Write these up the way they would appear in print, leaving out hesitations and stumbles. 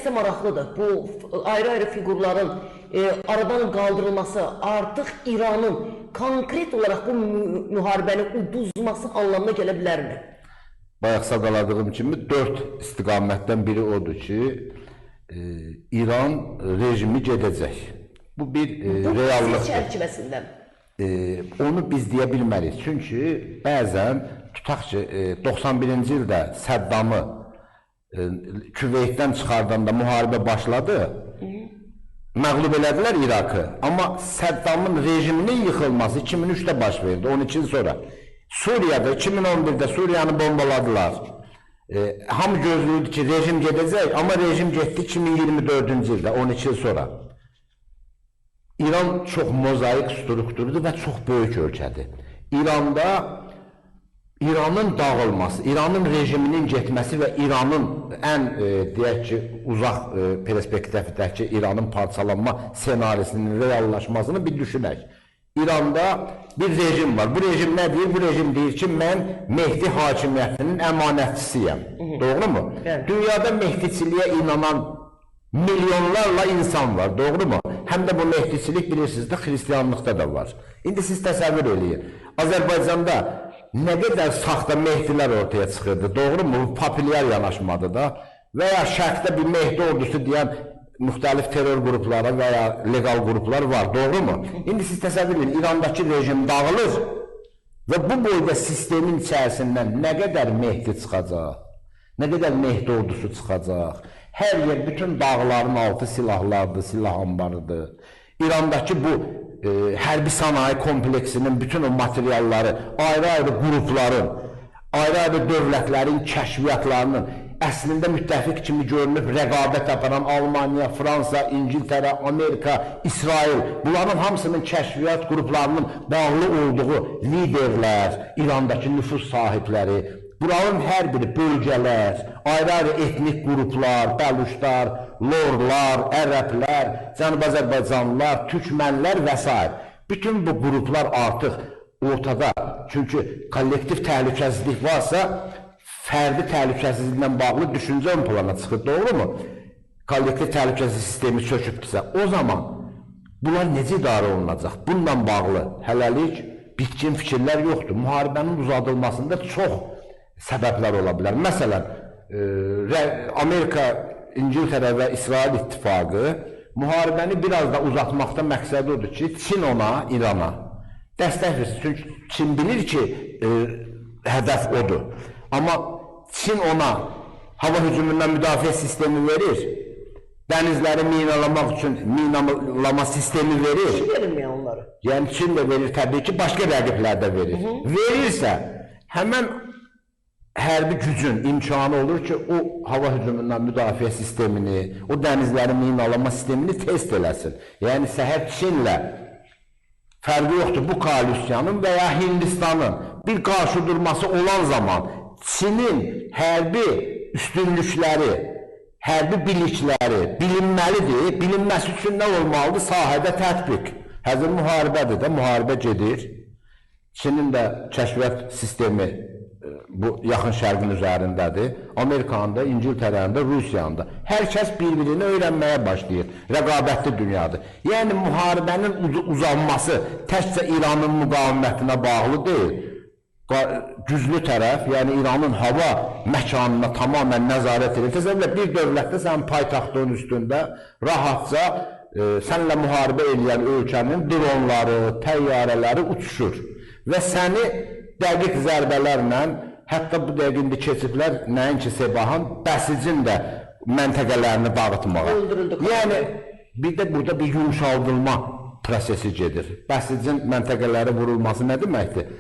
nəsə maraqlıdır. Bu ayrı-ayrı figurların aradan qaldırılması artıq İranın konkret olaraq bu müharibəni uduzması anlamına gələ bilərmi? Bayaq sadaladığım kimi 4 istiqamətdən biri odur ki, İran rejimi gedəcək. Bu bir reallıqdır. Bu çərçivəsindən. Onu biz deyə bilmərik. Çünki bəzən tutaq ki, 91-ci ildə Səddamı Küveytdən çıxardanda müharibə başladı. Məğlub elədilər İraqı. Amma Səddamın rejiminin yıxılması 2003-də baş verdi, 12 il sonra. Suriyada 2011-də Suriyanı bombaladılar. Hamı gözləyirdi ki, rejim gedəcək, amma rejim getdi 2024-cü ildə, 12 il sonra. İran çox mozaik strukturdur və çox böyük ölkədir. İranda İranın dağılması, İranın rejiminin getməsi və İranın ən, deyək ki, uzaq perspektifdəki İranın parçalanma senarisinin reallaşmasını bir düşünək. İranda bir rejim var. Bu rejim nə deyir? Bu rejim deyir ki, mən Mehdi hakimiyyətinin əmanətçisiyəm. Doğru mu? Evet. Dünyada Mehdiçiliyə inanan milyonlarla insan var. Doğru mu? Həm də bu Mehdiçilik bilirsiniz də Xristiyanlıqda da var. İndi siz təsəvvür eləyin. Azərbaycanda nə qədər saxta Mehdilər ortaya çıxırdı. Doğru mu? Bu populyar yanaşmadır da. Və ya şərqdə bir Mehdi ordusu deyən müxtəlif terror qrupları və ya legal qruplar var, doğru mu? İndi siz təsəvvür edin, İrandakı rejim dağılır və bu boyda sistemin içərisindən nə qədər Mehdi çıxacaq, nə qədər Mehdi ordusu çıxacaq, hər yer, bütün dağların altı silahlardır, silah ambarıdır. İrandakı bu hərbi sanayi kompleksinin bütün o materialları, ayrı-ayrı qrupların, ayrı-ayrı dövlətlərin kəşfiyyatlarının əslində müttəfiq kimi görünüb rəqabət aparan Almaniya, Fransa, İngiltərə, Amerika, İsrail, bunların hamısının kəşfiyyat qruplarının bağlı olduğu liderlər, İrandakı nüfus sahibləri, buranın hər biri bölgələr, ayrı-ayrı etnik qruplar, Bəluşlar, Lorlar, Ərəblər, Cənubi Azərbaycanlılar, Türkmənlər və s. Bütün bu qruplar artıq ortada. Çünki kollektiv təhlükəsizlik varsa, fərdi təhlükəsizliklə bağlı düşüncə ön plana çıxır, doğru mu? Kollektiv təhlükəsizlik sistemi çökübdürsə, o zaman bunlar necə idarə olunacaq? Bununla bağlı hələlik bitkin fikirlər yoxdur. Müharibənin uzadılmasında çox səbəblər ola bilər. Məsələn, Amerika, İngiltərə və İsrail ittifaqı müharibəni biraz da uzatmaqda məqsədi odur ki, Çin ona, İrana dəstək versin. Çünki Çin bilir ki, hədəf odur. Amma Çin ona hava hücumundan müdafiə sistemi verir, dənizləri minalamaq üçün minalama sistemi verir. Çin verilmiyor onları. Yəni Çin də verir, təbii ki, başqa rəqiblər də verir. Verirsə, həmən hərbi gücün imkanı olur ki, o hava hücumundan müdafiə sistemini, o dənizləri minalama sistemini test eləsin. Yəni səhər Çinlə fərqi yoxdur, bu koalisiyanın və ya Hindistanın bir qarşı durması olan zaman Çinin hərbi üstünlükləri, hərbi bilikləri bilinməlidir. Bilinməsi üçün nə olmalıdır? Sahədə tətbiq. Həzir müharibədir də, müharibə gedir. Çinin də kəşfiyyat sistemi bu yaxın şərqin üzərindədir. Amerikanın da, İngiltərənin də, Rusiyanın da. Hər kəs bir-birini öyrənməyə başlayır. Rəqabətli dünyadır. Yəni müharibənin uzanması təkcə İranın müqavimətinə bağlı deyil. Güclü tərəf, yəni İranın hava məkanına tamamən nəzarət edir. Təsəvvür bir dövlətdə sənin paytaxtın üstündə rahatca sənlə müharibə edən ölkənin dronları, təyyarələri uçuşur və səni dəqiq zərbələrlə, hətta bu dəqiqində keçiblər nəinki Sebahan, Bəsicin də məntəqələrini dağıtmağa. Yəni bir də burada bir yumşaldılma prosesi gedir. Bəsicin məntəqələri vurulması nə deməkdir?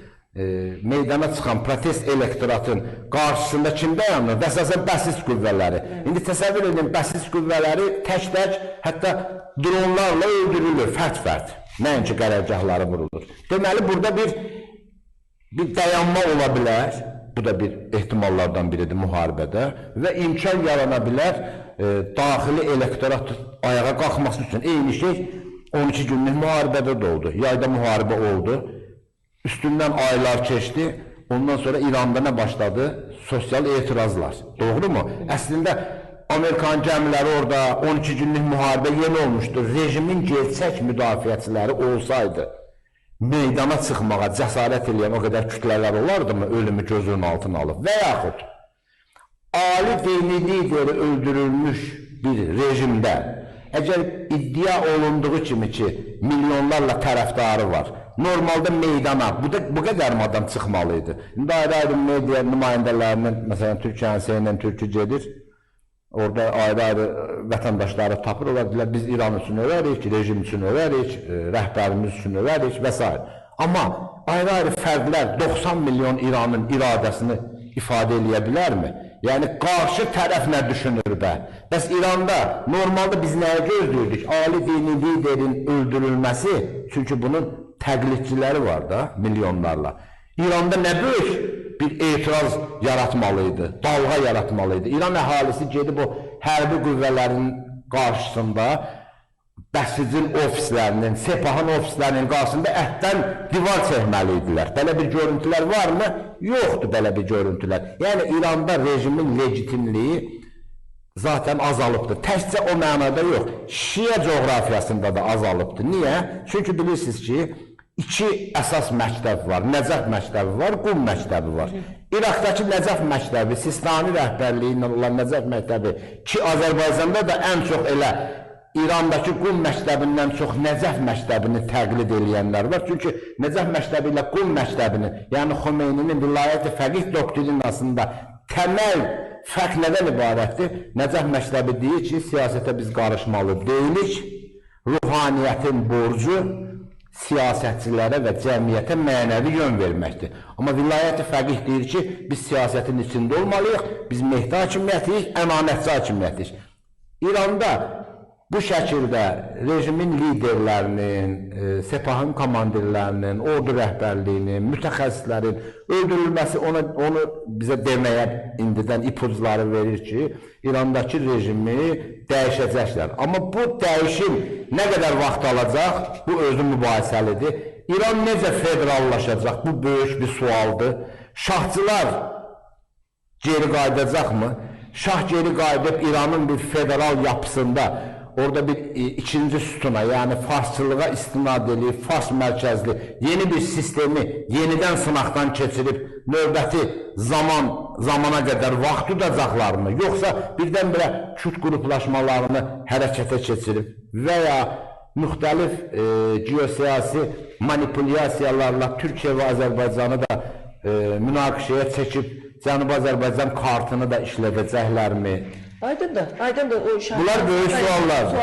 Meydana çıxan protest elektoratın qarşısında kim dayanır? Əsasən bəsis qüvvələri. İndi təsəvvür edin, bəsis qüvvələri tək-tək, hətta dronlarla öldürülür, fərd-fərd. Nəinki qərargahları vurulur. Deməli, burada bir dayanma ola bilər. Bu da bir ehtimallardan biridir müharibədə. Və imkan yarana bilər daxili elektorat ayağa qalxması üçün. Eyni şey 12 günlük müharibədə də oldu. Yayda müharibə oldu. Üstündən aylar keçdi, ondan sonra İranda nə başladı? Sosial etirazlar. Doğru mu? Əslində Amerikan gəmiləri orada 12 günlük müharibə yeni olmuşdur. Rejimin gerçək müdafiəçiləri olsaydı, meydana çıxmağa cəsarət eləyən o qədər kütlələr olardımı, ölümü gözünün altına alıb? Və yaxud, ali dini lideri öldürülmüş bir rejimdə, əgər iddia olunduğu kimi ki, milyonlarla tərəfdarı var, normalda meydana bu qədər adam çıxmalıydı. İndi ayrı-ayrı media nümayəndələrinin, məsələn, Türkiyənin CNN Türkü gedir, orada ayrı-ayrı vətəndaşları tapır, olar deyilər, biz İran üçün ölərik, rejim üçün ölərik, rəhbərimiz üçün ölərik və s. Amma ayrı-ayrı fərdlər 90 milyon İranın iradəsini ifadə eləyə bilərmi? Yəni, qarşı tərəf nə düşünür bə? Bəs İranda normalda biz nəyə gözləyirdik? Ali dini liderin öldürülməsi, çünki bunun təqlidçiləri var da, milyonlarla. İranda nə böyük bir etiraz yaratmalıydı, dalğa yaratmalıydı. İran əhalisi gedib o hərbi qüvvələrin qarşısında, Bəsicin ofislərinin, Sepahın ofislərinin qarşısında ətdən divar çəkməliydilər. Belə bir görüntülər varmı? Yoxdur belə bir görüntülər. Yəni, İranda rejimin legitimliyi zaten azalıbdır. Təkcə o mənada yox, Şiə coğrafiyasında da azalıbdır. Niyə? Çünki bilirsiniz ki, iki əsas məktəb var. Nəcəf məktəbi var, Qum məktəbi var. İraqdakı Nəcəf məktəbi, Sistani rəhbərliyi ilə olan Nəcəf məktəbi ki, Azərbaycanda da ən çox elə İrandakı Qum məktəbindən çox Nəcəf məktəbini təqlid eləyənlər var. Çünki Nəcəf məktəbi ilə Qum məktəbinin, yəni Xomeyninin vilayət-i fəqih doktrinasında təməl fərq nədən ibarətdir? Nəcəf məktəbi deyir ki, siyasətə biz qarışmalı deyilik, ruhaniyyətin borcu siyasətçilərə və cəmiyyətə mənəvi yön verməkdir. Amma vilayət-i fəqih deyir ki, biz siyasətin içində olmalıyıq, biz mehdi hakimiyyətiyik, əmanətçi hakimiyyətiyik. İranda bu şəkildə rejimin liderlərinin, Sepahın komandirlərinin, ordu rəhbərliyinin, mütəxəssislərin öldürülməsi onu bizə deməyə indidən ipucları verir ki, İrandakı rejimi dəyişəcəklər. Amma bu dəyişim nə qədər vaxt alacaq, bu özü mübahisəlidir. İran necə federallaşacaq, bu böyük bir sualdır. Şahçılar geri qayıdacaqmı? Şah geri qayıdıb İranın bir federal yapısında orada bir ikinci sütuna, yəni farsçılığa istinad edib, fars mərkəzli yeni bir sistemi yenidən sınaqdan keçirib növbəti zamana qədər vaxt tutacaqlarmı? Yoxsa birdən-birə Kürt qruplaşmalarını hərəkətə keçirib və ya müxtəlif geosiyasi manipulyasiyalarla Türkiyə və Azərbaycanı da münaqişəyə çəkib Cənubi Azərbaycan kartını da işlədəcəklərmi? Aydındır, aydındır. Bunlar böyük suallardır.